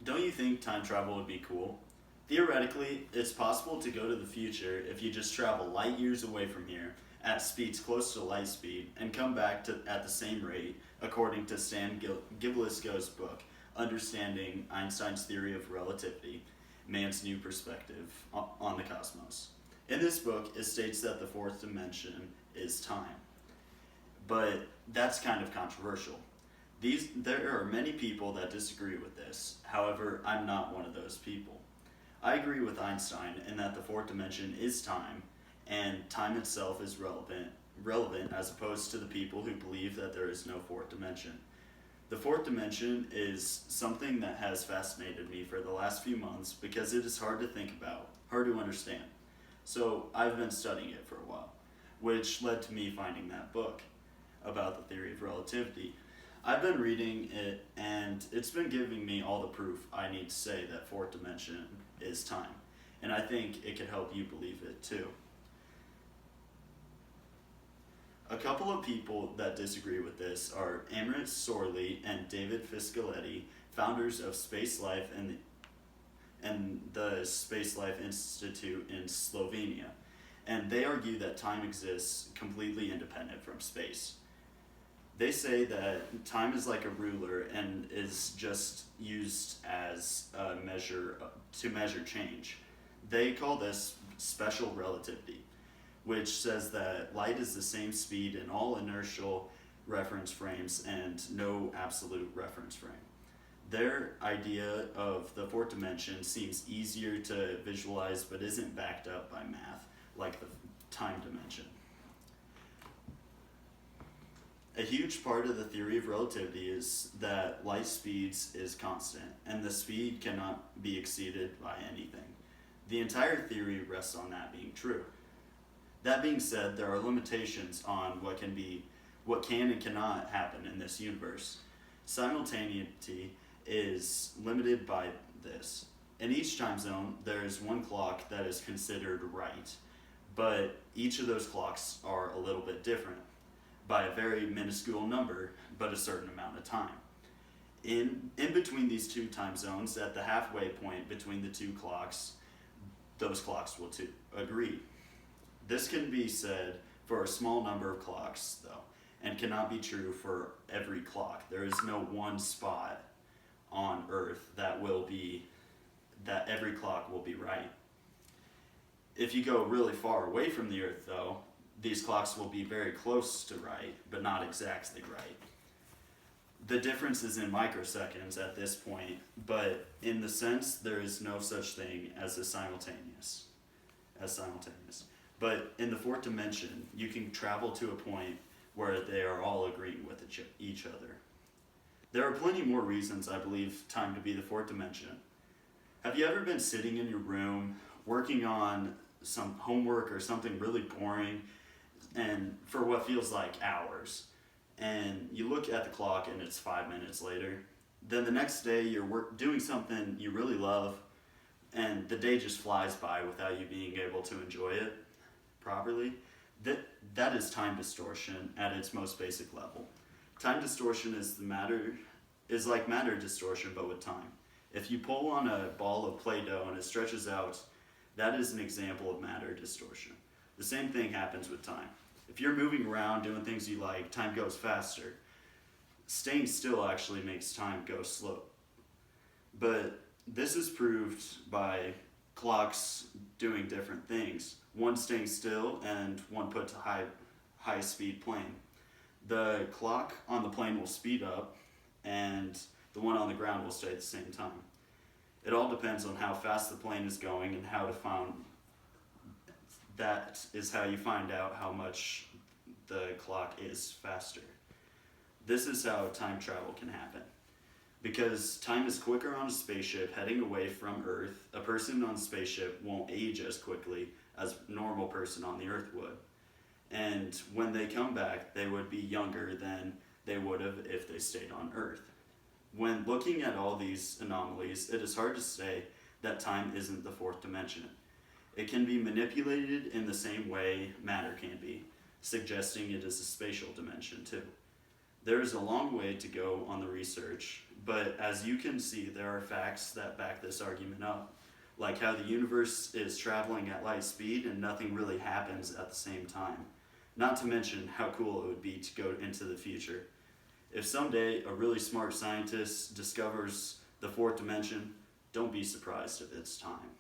Don't you think time travel would be cool? Theoretically, it's possible to go to the future if you just travel light years away from here at speeds close to light speed and come back at the same rate, according to Stan Giblisco's book, Understanding Einstein's Theory of Relativity, Man's New Perspective on the Cosmos. In this book, it states that the fourth dimension is time, but that's kind of controversial. There are many people that disagree with this. However, I'm not one of those people. I agree with Einstein in that the fourth dimension is time, and time itself is relevant as opposed to the people who believe that there is no fourth dimension. The fourth dimension is something that has fascinated me for the last few months because it is hard to think about, hard to understand. So I've been studying it for a while, which led to me finding that book about the theory of relativity. I've been reading it, and it's been giving me all the proof I need to say that fourth dimension is time, and I think it could help you believe it too. A couple of people that disagree with this are Amrit Sorley and David Fiscaletti, founders of Space Life and the Space Life Institute in Slovenia, and they argue that time exists completely independent from space. They say that time is like a ruler and is just used as a measure to measure change. They call this special relativity, which says that light is the same speed in all inertial reference frames and no absolute reference frame. Their idea of the fourth dimension seems easier to visualize but isn't backed up by math like the time dimension. A huge part of the theory of relativity is that light speeds is constant, and the speed cannot be exceeded by anything. The entire theory rests on that being true. That being said, there are limitations on what can and cannot happen in this universe. Simultaneity is limited by this. In each time zone, there is one clock that is considered right, but each of those clocks are a little bit different by a very minuscule number, but a certain amount of time. In between these two time zones, at the halfway point between the two clocks, those clocks will agree. This can be said for a small number of clocks, though, and cannot be true for every clock. There is no one spot on Earth that every clock will be right. If you go really far away from the Earth, though, these clocks will be very close to right, but not exactly right. The difference is in microseconds at this point, but in the sense there is no such thing as simultaneous. But in the fourth dimension, you can travel to a point where they are all agreeing with each other. There are plenty more reasons I believe time to be the fourth dimension. Have you ever been sitting in your room working on some homework or something really boring, and for what feels like hours, and you look at the clock and it's 5 minutes later? Then the next day you're doing something you really love, and the day just flies by without you being able to enjoy it properly. That is time distortion at its most basic level. Time distortion is like matter distortion, but with time. If you pull on a ball of Play-Doh and it stretches out, that is an example of matter distortion. The same thing happens with time. If you're moving around doing things you like, time goes faster. Staying still actually makes time go slow. But this is proved by clocks doing different things. One staying still and one put to high speed plane. The clock on the plane will speed up and the one on the ground will stay at the same time. It all depends on how fast the plane is going and how to find. That is how you find out how much the clock is faster. This is how time travel can happen. Because time is quicker on a spaceship heading away from Earth, a person on a spaceship won't age as quickly as a normal person on the Earth would. And when they come back, they would be younger than they would have if they stayed on Earth. When looking at all these anomalies, it is hard to say that time isn't the fourth dimension. It can be manipulated in the same way matter can be, suggesting it is a spatial dimension too. There is a long way to go on the research, but as you can see, there are facts that back this argument up, like how the universe is traveling at light speed and nothing really happens at the same time. Not to mention how cool it would be to go into the future. If someday a really smart scientist discovers the fourth dimension, don't be surprised if it's time.